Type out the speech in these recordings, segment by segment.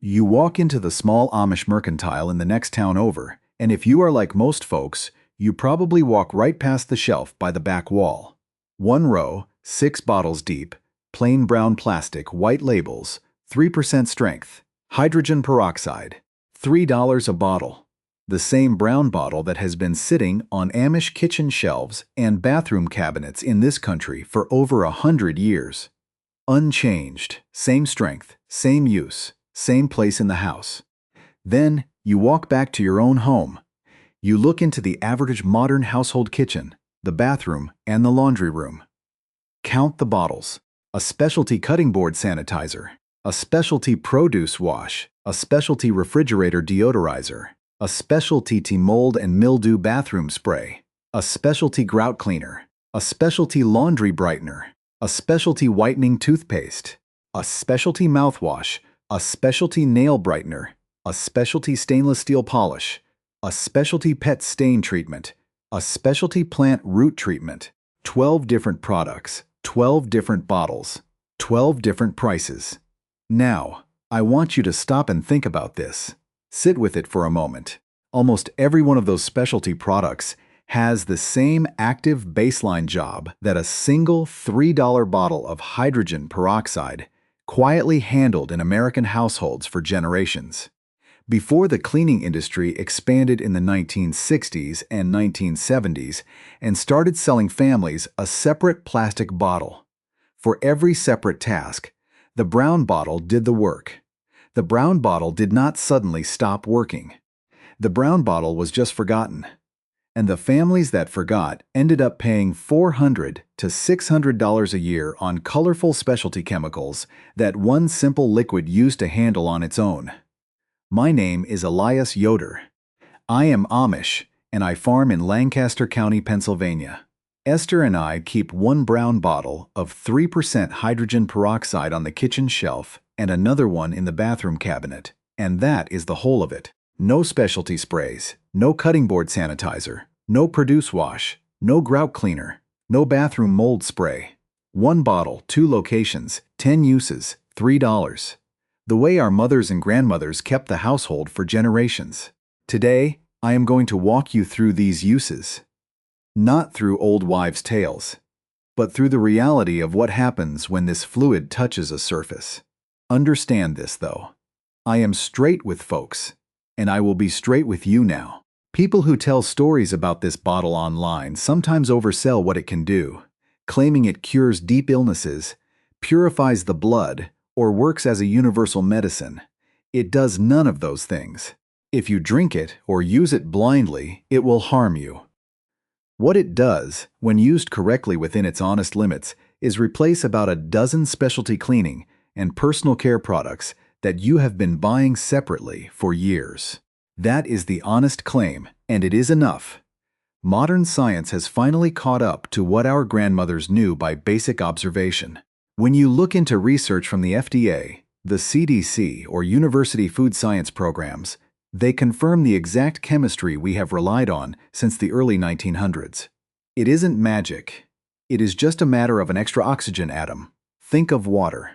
You walk into the small Amish mercantile in the next town over, and if you are like most folks, you probably walk right past the shelf by the back wall. One row, 6 bottles deep, plain brown plastic, white labels, 3% strength, hydrogen peroxide, $3 a bottle. The same brown bottle that has been sitting on Amish kitchen shelves and bathroom cabinets in this country for over 100 years. Unchanged, same strength, same use, same place in the house. Then you walk back to your own home. You look into the average modern household kitchen, the bathroom, and the laundry room. Count the bottles. A specialty cutting board sanitizer, a specialty produce wash, a specialty refrigerator deodorizer, a specialty mold and mildew bathroom spray, a specialty grout cleaner, a specialty laundry brightener, a specialty whitening toothpaste, a specialty mouthwash, a specialty nail brightener, a specialty stainless steel polish, a specialty pet stain treatment, a specialty plant root treatment, 12 different products, 12 different bottles, 12 different prices. Now, I want you to stop and think about this. Sit with it for a moment. Almost every one of those specialty products has the same active baseline job that a single $3 bottle of hydrogen peroxide quietly handled in American households for generations. Before the cleaning industry expanded in the 1960s and 1970s and started selling families a separate plastic bottle. For every separate task, the brown bottle did the work. The brown bottle did not suddenly stop working. The brown bottle was just forgotten. And the families that forgot ended up paying $400 to $600 a year on colorful specialty chemicals that one simple liquid used to handle on its own. My name is Elias Yoder. I am Amish, and I farm in Lancaster County, Pennsylvania. Esther and I keep one brown bottle of 3% hydrogen peroxide on the kitchen shelf and another one in the bathroom cabinet, and that is the whole of it. No specialty sprays, no cutting board sanitizer, no produce wash, no grout cleaner, no bathroom mold spray. One bottle, 2 locations, 10 uses, $3. The way our mothers and grandmothers kept the household for generations. Today, I am going to walk you through these uses. Not through old wives' tales, but through the reality of what happens when this fluid touches a surface. Understand this, though. I am straight with folks, and I will be straight with you now. People who tell stories about this bottle online sometimes oversell what it can do, claiming it cures deep illnesses, purifies the blood, or works as a universal medicine. It does none of those things. If you drink it or use it blindly, it will harm you. What it does, when used correctly within its honest limits, is replace about a dozen specialty cleaning and personal care products that you have been buying separately for years. That is the honest claim, and it is enough. Modern science has finally caught up to what our grandmothers knew by basic observation. When you look into research from the FDA, the CDC, or university food science programs, they confirm the exact chemistry we have relied on since the early 1900s. It isn't magic. It is just a matter of an extra oxygen atom. Think of water.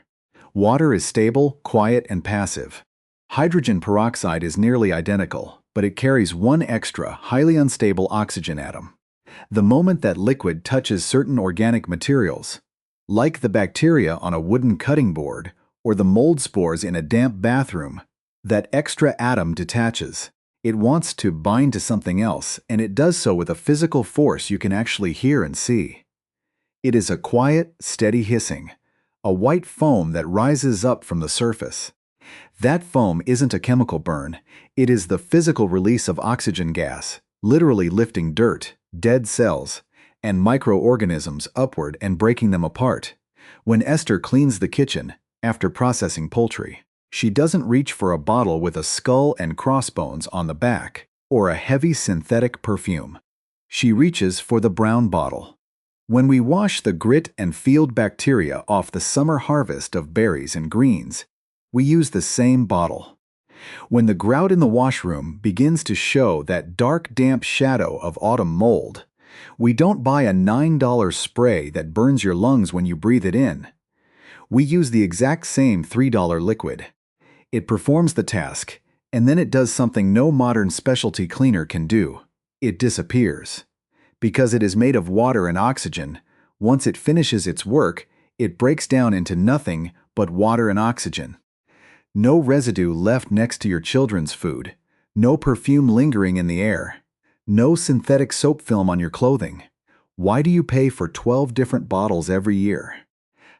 Water is stable, quiet, and passive. Hydrogen peroxide is nearly identical, but it carries one extra, highly unstable oxygen atom. The moment that liquid touches certain organic materials, like the bacteria on a wooden cutting board or the mold spores in a damp bathroom, that extra atom detaches. It wants to bind to something else, and it does so with a physical force you can actually hear and see. It is a quiet, steady hissing, a white foam that rises up from the surface. That foam isn't a chemical burn. It is the physical release of oxygen gas, literally lifting dirt, dead cells, and microorganisms upward and breaking them apart. When Esther cleans the kitchen, after processing poultry, she doesn't reach for a bottle with a skull and crossbones on the back, or a heavy synthetic perfume. She reaches for the brown bottle. When we wash the grit and field bacteria off the summer harvest of berries and greens, we use the same bottle. When the grout in the washroom begins to show that dark, damp shadow of autumn mold, we don't buy a $9 spray that burns your lungs when you breathe it in. We use the exact same $3 liquid. It performs the task, and then it does something no modern specialty cleaner can do. It disappears. Because it is made of water and oxygen, once it finishes its work, it breaks down into nothing but water and oxygen. No residue left next to your children's food. No perfume lingering in the air. No synthetic soap film on your clothing. Why do you pay for 12 different bottles every year?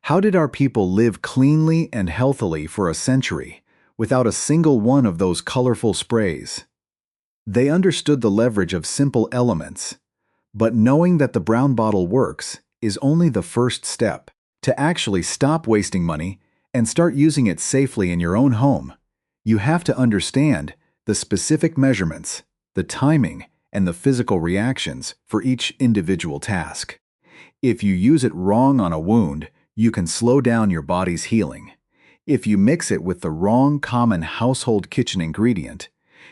How did our people live cleanly and healthily for a century without a single one of those colorful sprays? They understood the leverage of simple elements, but knowing that the brown bottle works is only the first step. To actually stop wasting money and start using it safely in your own home, you have to understand the specific measurements, the timing, and the physical reactions for each individual task. If you use it wrong on a wound, you can slow down your body's healing. If you mix it with the wrong common household kitchen ingredient,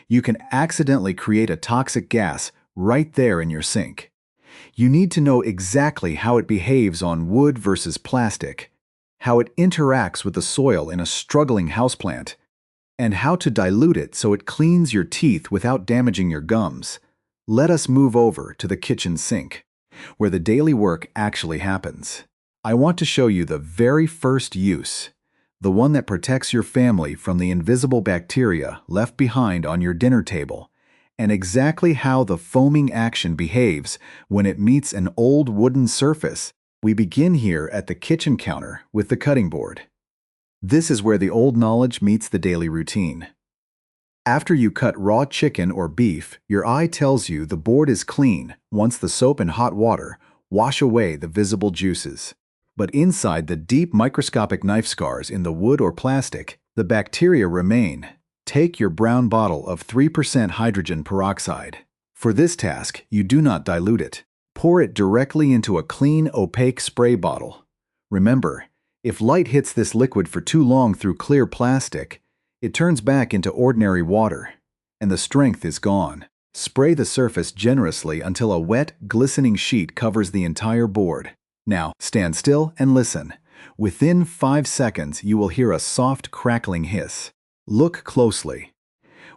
you can accidentally create a toxic gas right there in your sink. You need to know exactly how it behaves on wood versus plastic, how it interacts with the soil in a struggling houseplant, and how to dilute it so it cleans your teeth without damaging your gums. Let us move over to the kitchen sink, where the daily work actually happens. I want to show you the very first use, the one that protects your family from the invisible bacteria left behind on your dinner table, and exactly how the foaming action behaves when it meets an old wooden surface. We begin here at the kitchen counter with the cutting board. This is where the old knowledge meets the daily routine. After you cut raw chicken or beef, your eye tells you the board is clean once the soap and hot water wash away the visible juices. But inside the deep microscopic knife scars in the wood or plastic, the bacteria remain. Take your brown bottle of 3% hydrogen peroxide. For this task, you do not dilute it. Pour it directly into a clean, opaque spray bottle. Remember, if light hits this liquid for too long through clear plastic, it turns back into ordinary water, and the strength is gone. Spray the surface generously until a wet, glistening sheet covers the entire board. Now, stand still and listen. Within 5 seconds, you will hear a soft, crackling hiss. Look closely.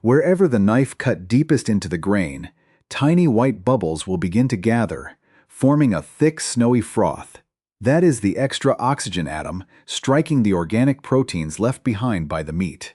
Wherever the knife cut deepest into the grain, tiny white bubbles will begin to gather, forming a thick, snowy froth. That is the extra oxygen atom striking the organic proteins left behind by the meat.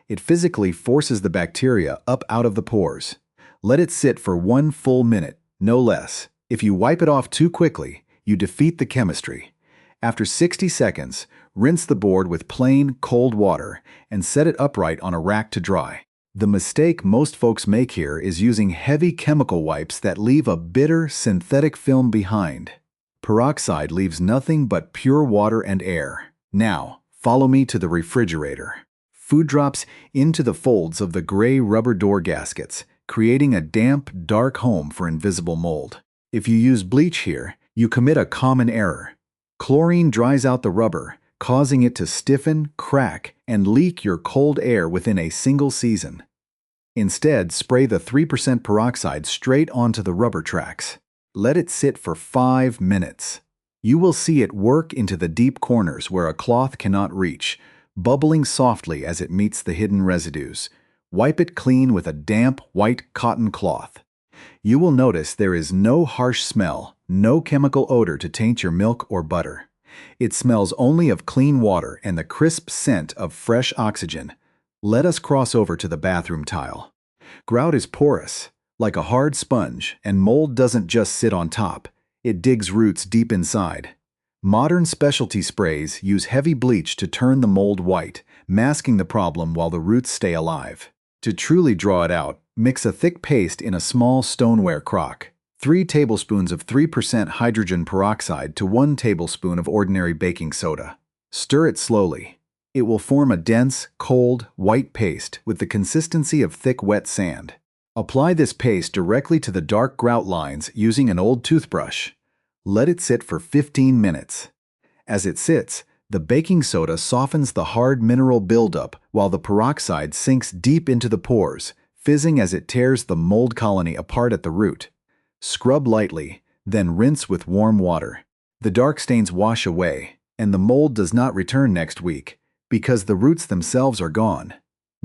It physically forces the bacteria up out of the pores. Let it sit for 1 full minute, no less. If you wipe it off too quickly, you defeat the chemistry. After 60 seconds, rinse the board with plain, cold water and set it upright on a rack to dry. The mistake most folks make here is using heavy chemical wipes that leave a bitter, synthetic film behind. Peroxide leaves nothing but pure water and air. Now, follow me to the refrigerator. Food drops into the folds of the gray rubber door gaskets, creating a damp, dark home for invisible mold. If you use bleach here, you commit a common error. Chlorine dries out the rubber, causing it to stiffen, crack, and leak your cold air within a single season. Instead, spray the 3% peroxide straight onto the rubber tracks. Let it sit for 5 minutes. You will see it work into the deep corners where a cloth cannot reach, bubbling softly as it meets the hidden residues. Wipe it clean with a damp, white cotton cloth. You will notice there is no harsh smell, no chemical odor to taint your milk or butter. It smells only of clean water and the crisp scent of fresh oxygen. Let us cross over to the bathroom tile. Grout is porous, like a hard sponge, and mold doesn't just sit on top. It digs roots deep inside. Modern specialty sprays use heavy bleach to turn the mold white, masking the problem while the roots stay alive. To truly draw it out, mix a thick paste in a small stoneware crock. 3 tablespoons of 3% hydrogen peroxide to 1 tablespoon of ordinary baking soda. Stir it slowly. It will form a dense, cold, white paste with the consistency of thick, wet sand. Apply this paste directly to the dark grout lines using an old toothbrush. Let it sit for 15 minutes. As it sits, the baking soda softens the hard mineral buildup while the peroxide sinks deep into the pores, fizzing as it tears the mold colony apart at the root. Scrub lightly, then rinse with warm water. The dark stains wash away, and the mold does not return next week because the roots themselves are gone.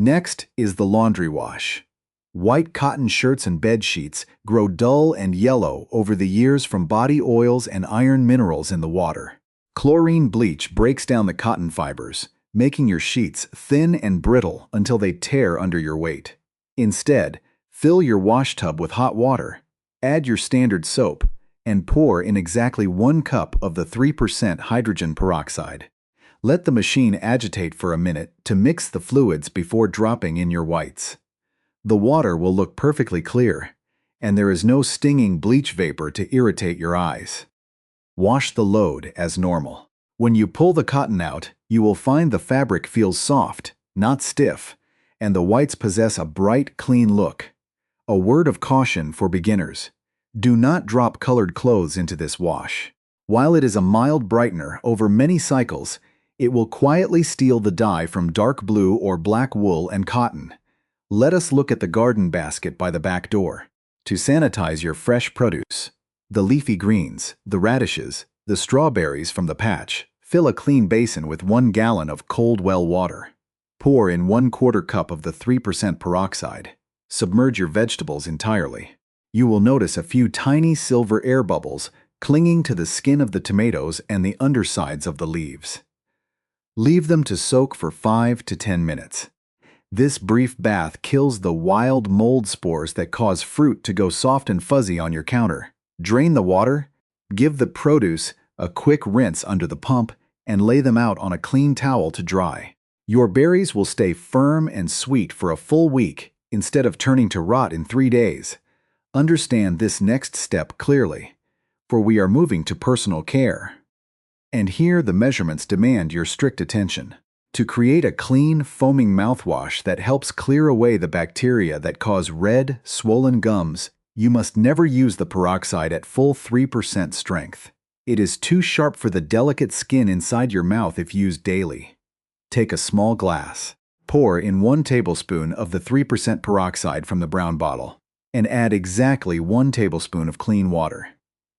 Next is the laundry wash. White cotton shirts and bed sheets grow dull and yellow over the years from body oils and iron minerals in the water. Chlorine bleach breaks down the cotton fibers, making your sheets thin and brittle until they tear under your weight. Instead, fill your wash tub with hot water, add your standard soap, and pour in exactly 1 cup of the 3% hydrogen peroxide. Let the machine agitate for a minute to mix the fluids before dropping in your whites. The water will look perfectly clear, and there is no stinging bleach vapor to irritate your eyes. Wash the load as normal. When you pull the cotton out, you will find the fabric feels soft, not stiff, and the whites possess a bright, clean look. A word of caution for beginners: do not drop colored clothes into this wash. While it is a mild brightener over many cycles, it will quietly steal the dye from dark blue or black wool and cotton. Let us look at the garden basket by the back door. To sanitize your fresh produce, the leafy greens, the radishes, the strawberries from the patch, fill a clean basin with 1 gallon of cold well water. Pour in 1/4 cup of the 3% peroxide. Submerge your vegetables entirely. You will notice a few tiny silver air bubbles clinging to the skin of the tomatoes and the undersides of the leaves. Leave them to soak for 5 to 10 minutes. This brief bath kills the wild mold spores that cause fruit to go soft and fuzzy on your counter. Drain the water, give the produce a quick rinse under the pump, and lay them out on a clean towel to dry. Your berries will stay firm and sweet for a full week instead of turning to rot in 3 days. Understand this next step clearly, for we are moving to personal care. And here the measurements demand your strict attention. To create a clean, foaming mouthwash that helps clear away the bacteria that cause red, swollen gums, you must never use the peroxide at full 3% strength. It is too sharp for the delicate skin inside your mouth if used daily. Take a small glass. Pour in 1 tablespoon of the 3% peroxide from the brown bottle, and add exactly 1 tablespoon of clean water.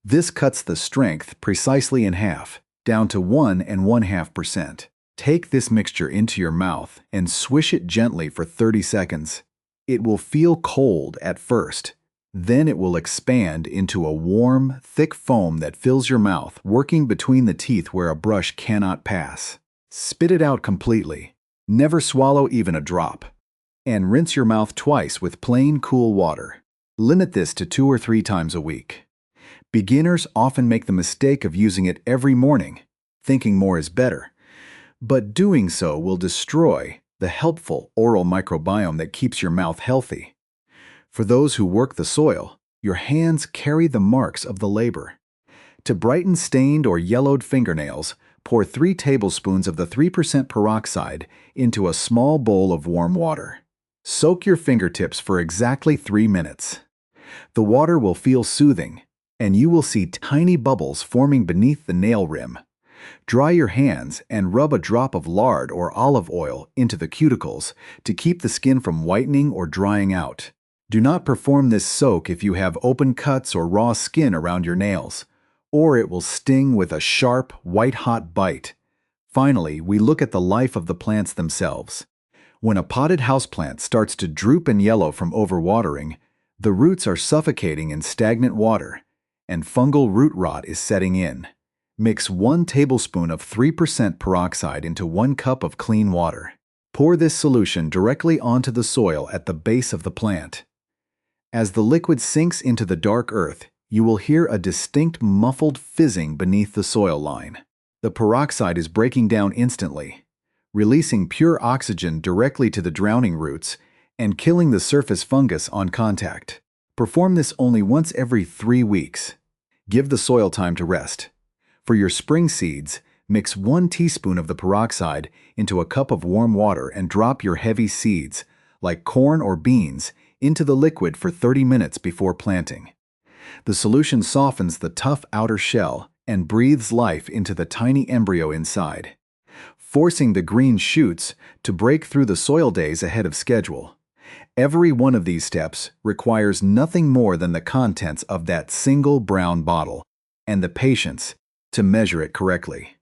This cuts the strength precisely in half, down to 1 1/2%. Take this mixture into your mouth and swish it gently for 30 seconds. It will feel cold at first. Then it will expand into a warm, thick foam that fills your mouth, working between the teeth where a brush cannot pass. Spit it out completely. Never swallow even a drop. And rinse your mouth twice with plain, cool water. Limit this to 2 or 3 times a week. Beginners often make the mistake of using it every morning, thinking more is better. But doing so will destroy the helpful oral microbiome that keeps your mouth healthy. For those who work the soil, your hands carry the marks of the labor. To brighten stained or yellowed fingernails, pour 3 tablespoons of the 3% peroxide into a small bowl of warm water. Soak your fingertips for exactly 3 minutes. The water will feel soothing, and you will see tiny bubbles forming beneath the nail rim. Dry your hands and rub a drop of lard or olive oil into the cuticles to keep the skin from whitening or drying out. Do not perform this soak if you have open cuts or raw skin around your nails, or it will sting with a sharp, white-hot bite. Finally, we look at the life of the plants themselves. When a potted houseplant starts to droop and yellow from overwatering, the roots are suffocating in stagnant water, and fungal root rot is setting in. Mix 1 tablespoon of 3% peroxide into 1 cup of clean water. Pour this solution directly onto the soil at the base of the plant. As the liquid sinks into the dark earth, you will hear a distinct muffled fizzing beneath the soil line. The peroxide is breaking down instantly, releasing pure oxygen directly to the drowning roots and killing the surface fungus on contact. Perform this only once every 3 weeks. Give the soil time to rest. For your spring seeds, mix 1 teaspoon of the peroxide into a cup of warm water and drop your heavy seeds, like corn or beans, into the liquid for 30 minutes before planting. The solution softens the tough outer shell and breathes life into the tiny embryo inside, forcing the green shoots to break through the soil days ahead of schedule. Every one of these steps requires nothing more than the contents of that single brown bottle and the patience to measure it correctly.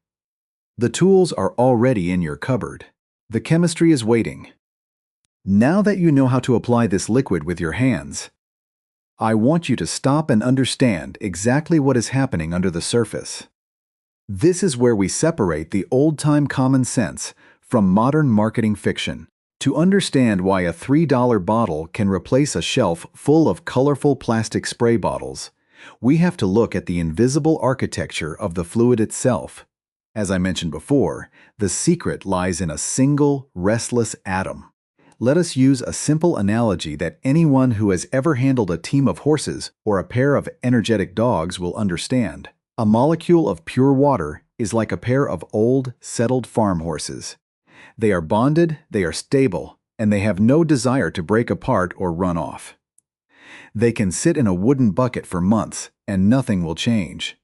The tools are already in your cupboard. The chemistry is waiting. Now that you know how to apply this liquid with your hands, I want you to stop and understand exactly what is happening under the surface. This is where we separate the old-time common sense from modern marketing fiction. To understand why a $3 bottle can replace a shelf full of colorful plastic spray bottles, we have to look at the invisible architecture of the fluid itself. As I mentioned before, the secret lies in a single, restless atom. Let us use a simple analogy that anyone who has ever handled a team of horses or a pair of energetic dogs will understand. A molecule of pure water is like a pair of old, settled farm horses. They are bonded, they are stable, and they have no desire to break apart or run off. They can sit in a wooden bucket for months, and nothing will change.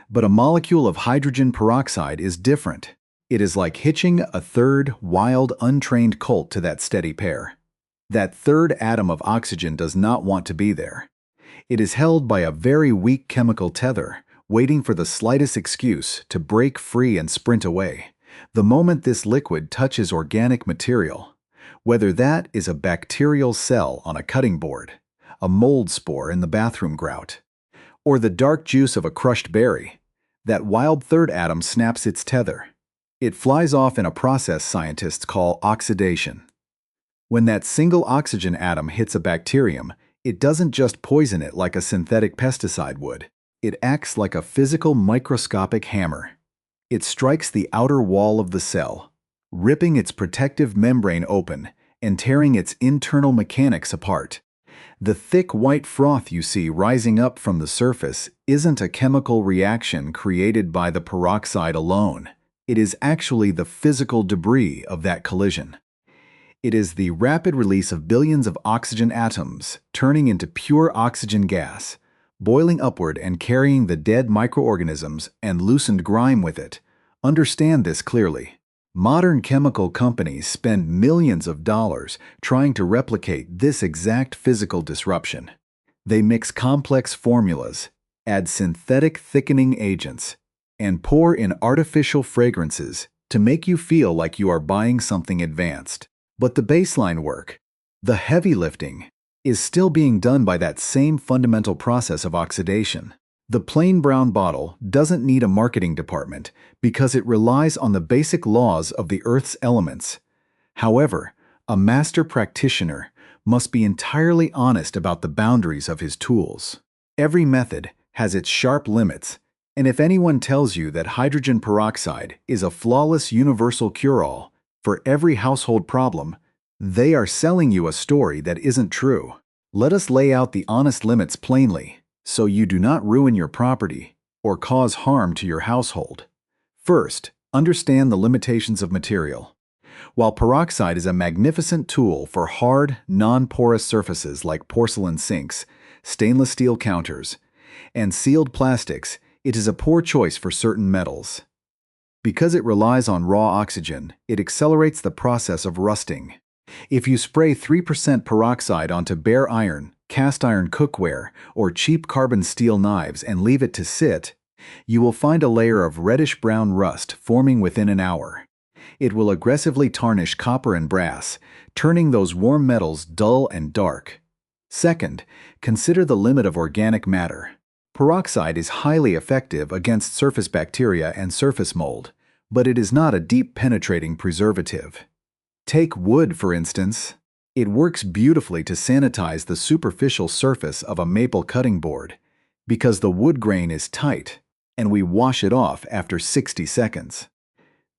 But a molecule of hydrogen peroxide is different. It is like hitching a third, wild, untrained colt to that steady pair. That third atom of oxygen does not want to be there. It is held by a very weak chemical tether, waiting for the slightest excuse to break free and sprint away. The moment this liquid touches organic material, whether that is a bacterial cell on a cutting board, a mold spore in the bathroom grout, or the dark juice of a crushed berry, that wild third atom snaps its tether. It flies off in a process scientists call oxidation. When that single oxygen atom hits a bacterium, it doesn't just poison it like a synthetic pesticide would. It acts like a physical microscopic hammer. It strikes the outer wall of the cell, ripping its protective membrane open and tearing its internal mechanics apart. The thick white froth you see rising up from the surface isn't a chemical reaction created by the peroxide alone. It is actually the physical debris of that collision. It is the rapid release of billions of oxygen atoms turning into pure oxygen gas, boiling upward and carrying the dead microorganisms and loosened grime with it. Understand this clearly. Modern chemical companies spend millions of dollars trying to replicate this exact physical disruption. They mix complex formulas, add synthetic thickening agents, and pour in artificial fragrances to make you feel like you are buying something advanced. But the baseline work, the heavy lifting, is still being done by that same fundamental process of oxidation. The plain brown bottle doesn't need a marketing department because it relies on the basic laws of the Earth's elements. However, a master practitioner must be entirely honest about the boundaries of his tools. Every method has its sharp limits, and if anyone tells you that hydrogen peroxide is a flawless universal cure-all for every household problem, they are selling you a story that isn't true. Let us lay out the honest limits plainly, so you do not ruin your property or cause harm to your household. First, understand the limitations of material. While peroxide is a magnificent tool for hard, non-porous surfaces like porcelain sinks, stainless steel counters, and sealed plastics, it is a poor choice for certain metals. Because it relies on raw oxygen, it accelerates the process of rusting. If you spray 3% peroxide onto bare iron, cast iron cookware, or cheap carbon steel knives and leave it to sit, you will find a layer of reddish-brown rust forming within an hour. It will aggressively tarnish copper and brass, turning those warm metals dull and dark. Second, consider the limit of organic matter. Peroxide is highly effective against surface bacteria and surface mold, but it is not a deep-penetrating preservative. Take wood, for instance. It works beautifully to sanitize the superficial surface of a maple cutting board because the wood grain is tight, and we wash it off after 60 seconds.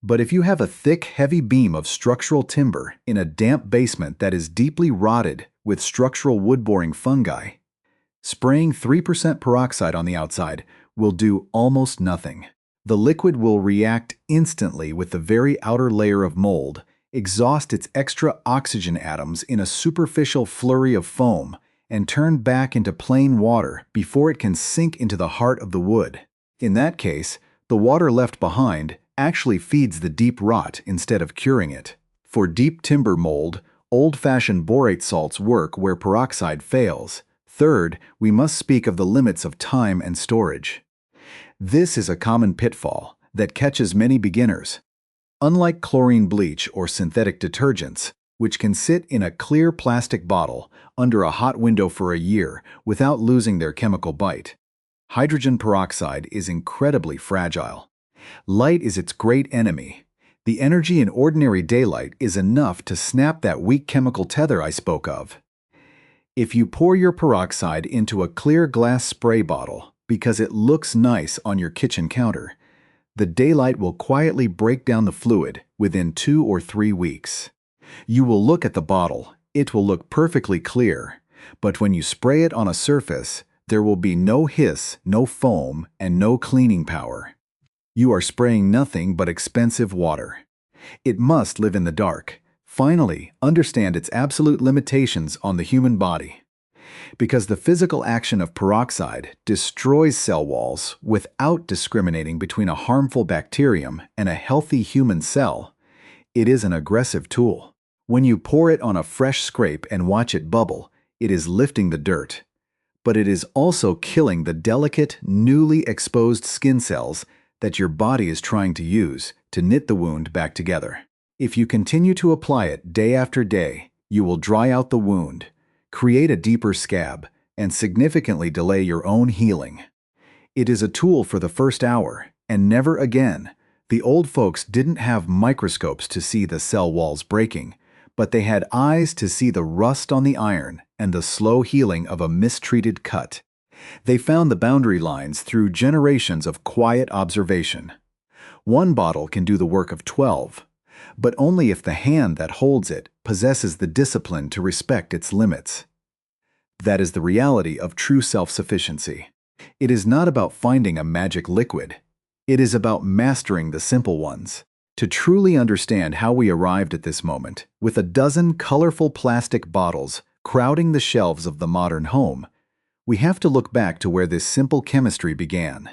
But if you have a thick, heavy beam of structural timber in a damp basement that is deeply rotted with structural wood-boring fungi, spraying 3% peroxide on the outside will do almost nothing. The liquid will react instantly with the very outer layer of mold, exhaust its extra oxygen atoms in a superficial flurry of foam, and turn back into plain water before it can sink into the heart of the wood. In that case, the water left behind actually feeds the deep rot instead of curing it. For deep timber mold, old-fashioned borate salts work where peroxide fails. Third, we must speak of the limits of time and storage. This is a common pitfall that catches many beginners. Unlike chlorine bleach or synthetic detergents, which can sit in a clear plastic bottle under a hot window for a year without losing their chemical bite. Hydrogen peroxide is incredibly fragile. Light is its great enemy. The energy in ordinary daylight is enough to snap that weak chemical tether I spoke of. If you pour your peroxide into a clear glass spray bottle because it looks nice on your kitchen counter, the daylight will quietly break down the fluid within 2 or 3 weeks. You will look at the bottle, it will look perfectly clear, but when you spray it on a surface, there will be no hiss, no foam, and no cleaning power. You are spraying nothing but expensive water. It must live in the dark. Finally, understand its absolute limitations on the human body. Because the physical action of peroxide destroys cell walls without discriminating between a harmful bacterium and a healthy human cell, it is an aggressive tool. When you pour it on a fresh scrape and watch it bubble, it is lifting the dirt. But it is also killing the delicate, newly exposed skin cells that your body is trying to use to knit the wound back together. If you continue to apply it day after day, you will dry out the wound, create a deeper scab, and significantly delay your own healing. It is a tool for the first hour, and never again. The old folks didn't have microscopes to see the cell walls breaking, but they had eyes to see the rust on the iron and the slow healing of a mistreated cut. They found the boundary lines through generations of quiet observation. One bottle can do the work of 12, but only if the hand that holds it possesses the discipline to respect its limits. That is the reality of true self-sufficiency. It is not about finding a magic liquid. It is about mastering the simple ones. To truly understand how we arrived at this moment, with a dozen colorful plastic bottles crowding the shelves of the modern home, we have to look back to where this simple chemistry began.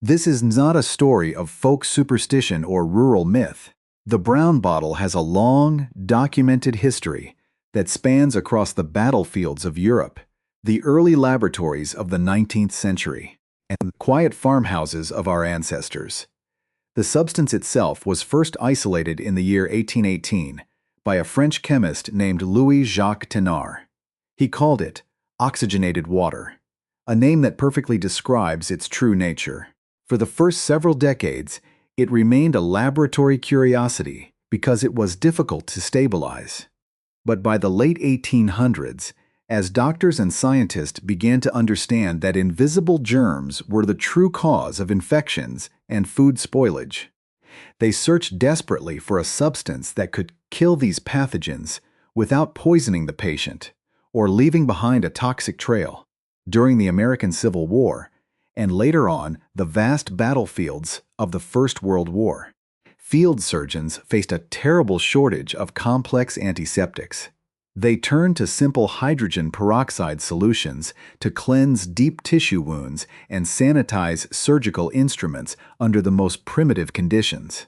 This is not a story of folk superstition or rural myth. The brown bottle has a long, documented history that spans across the battlefields of Europe, the early laboratories of the 19th century, and the quiet farmhouses of our ancestors. The substance itself was first isolated in the year 1818 by a French chemist named Louis-Jacques Thénard. He called it oxygenated water, a name that perfectly describes its true nature. For the first several decades, it remained a laboratory curiosity because it was difficult to stabilize. But by the late 1800s, as doctors and scientists began to understand that invisible germs were the true cause of infections and food spoilage, they searched desperately for a substance that could kill these pathogens without poisoning the patient or leaving behind a toxic trail. During the American Civil War, and later on the vast battlefields of the First World War, field surgeons faced a terrible shortage of complex antiseptics. They turned to simple hydrogen peroxide solutions to cleanse deep tissue wounds and sanitize surgical instruments under the most primitive conditions.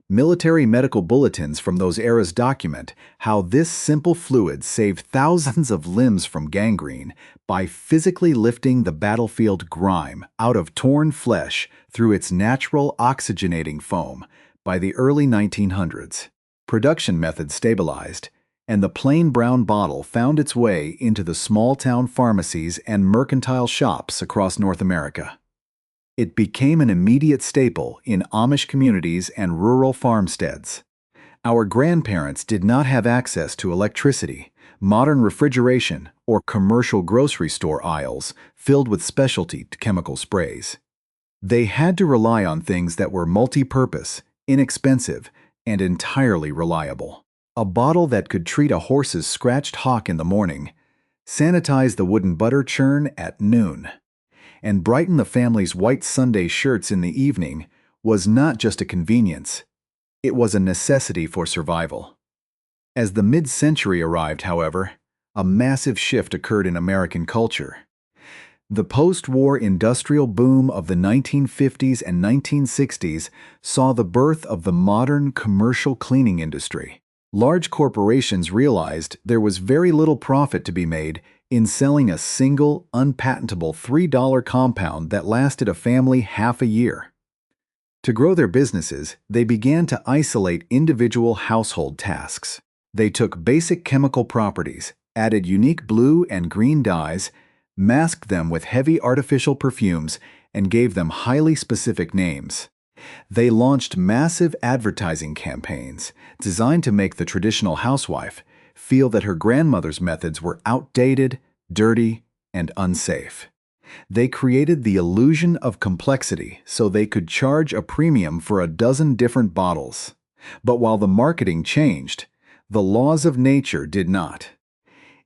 Military medical bulletins from those eras document how this simple fluid saved thousands of limbs from gangrene by physically lifting the battlefield grime out of torn flesh through its natural oxygenating foam. By the early 1900s, production methods stabilized, and the plain brown bottle found its way into the small-town pharmacies and mercantile shops across North America. It became an immediate staple in Amish communities and rural farmsteads. Our grandparents did not have access to electricity, modern refrigeration, or commercial grocery store aisles filled with specialty chemical sprays. They had to rely on things that were multi-purpose, inexpensive, and entirely reliable. A bottle that could treat a horse's scratched hock in the morning, sanitize the wooden butter churn at noon, and brighten the family's white Sunday shirts in the evening was not just a convenience. It was a necessity for survival. As the mid-century arrived, however, a massive shift occurred in American culture. The post-war industrial boom of the 1950s and 1960s saw the birth of the modern commercial cleaning industry. Large corporations realized there was very little profit to be made in selling a single, unpatentable $3 compound that lasted a family half a year. To grow their businesses, they began to isolate individual household tasks. They took basic chemical properties, added unique blue and green dyes, masked them with heavy artificial perfumes, and gave them highly specific names. They launched massive advertising campaigns designed to make the traditional housewife feel that her grandmother's methods were outdated, dirty, and unsafe. They created the illusion of complexity so they could charge a premium for a dozen different bottles. But while the marketing changed, the laws of nature did not.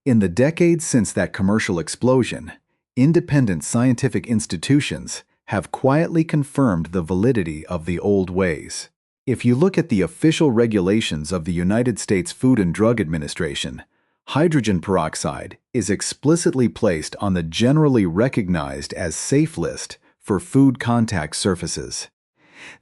In the decades since that commercial explosion, independent scientific institutions have quietly confirmed the validity of the old ways. If you look at the official regulations of the United States Food and Drug Administration, hydrogen peroxide is explicitly placed on the generally recognized as safe list for food contact surfaces.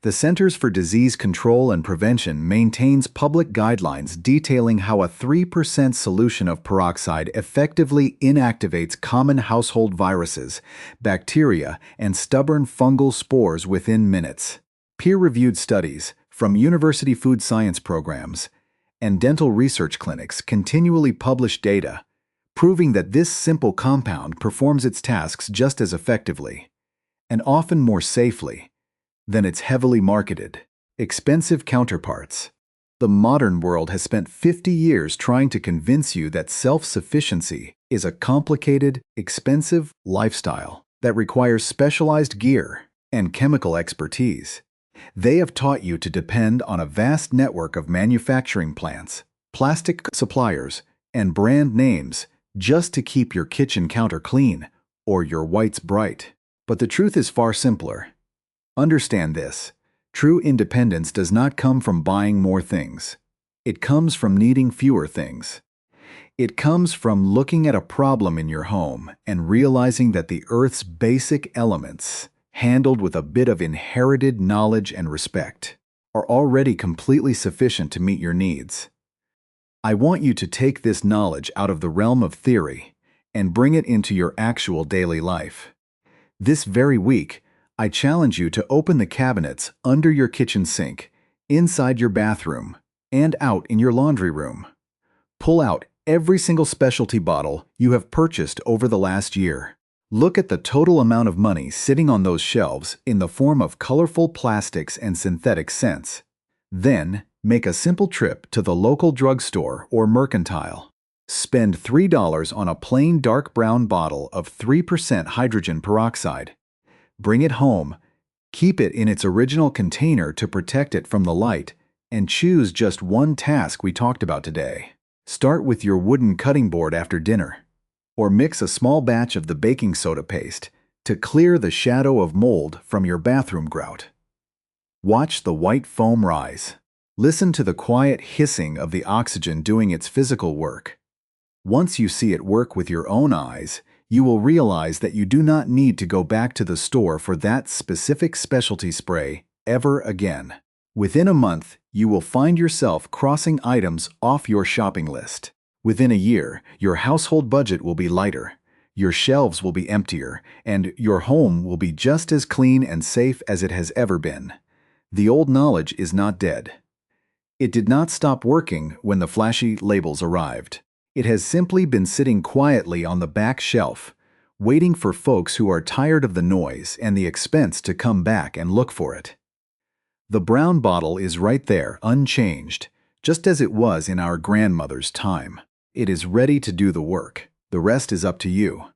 The Centers for Disease Control and Prevention maintains public guidelines detailing how a 3% solution of peroxide effectively inactivates common household viruses, bacteria, and stubborn fungal spores within minutes. Peer-reviewed studies from university food science programs and dental research clinics continually publish data, proving that this simple compound performs its tasks just as effectively, and often more safely, than its heavily marketed, expensive counterparts. The modern world has spent 50 years trying to convince you that self-sufficiency is a complicated, expensive lifestyle that requires specialized gear and chemical expertise. They have taught you to depend on a vast network of manufacturing plants, plastic suppliers, and brand names just to keep your kitchen counter clean or your whites bright. But the truth is far simpler. Understand this. True independence does not come from buying more things. It comes from needing fewer things. It comes from looking at a problem in your home and realizing that the Earth's basic elements, handled with a bit of inherited knowledge and respect, are already completely sufficient to meet your needs. I want you to take this knowledge out of the realm of theory and bring it into your actual daily life. This very week, I challenge you to open the cabinets under your kitchen sink, inside your bathroom, and out in your laundry room. Pull out every single specialty bottle you have purchased over the last year. Look at the total amount of money sitting on those shelves in the form of colorful plastics and synthetic scents. Then, make a simple trip to the local drugstore or mercantile. Spend $3 on a plain dark brown bottle of 3% hydrogen peroxide. Bring it home, keep it in its original container to protect it from the light, and choose just one task we talked about today. Start with your wooden cutting board after dinner, or mix a small batch of the baking soda paste to clear the shadow of mold from your bathroom grout. Watch the white foam rise. Listen to the quiet hissing of the oxygen doing its physical work. Once you see it work with your own eyes, you will realize that you do not need to go back to the store for that specific specialty spray ever again. Within a month, you will find yourself crossing items off your shopping list. Within a year, your household budget will be lighter, your shelves will be emptier, and your home will be just as clean and safe as it has ever been. The old knowledge is not dead. It did not stop working when the flashy labels arrived. It has simply been sitting quietly on the back shelf, waiting for folks who are tired of the noise and the expense to come back and look for it. The brown bottle is right there, unchanged, just as it was in our grandmother's time. It is ready to do the work. The rest is up to you.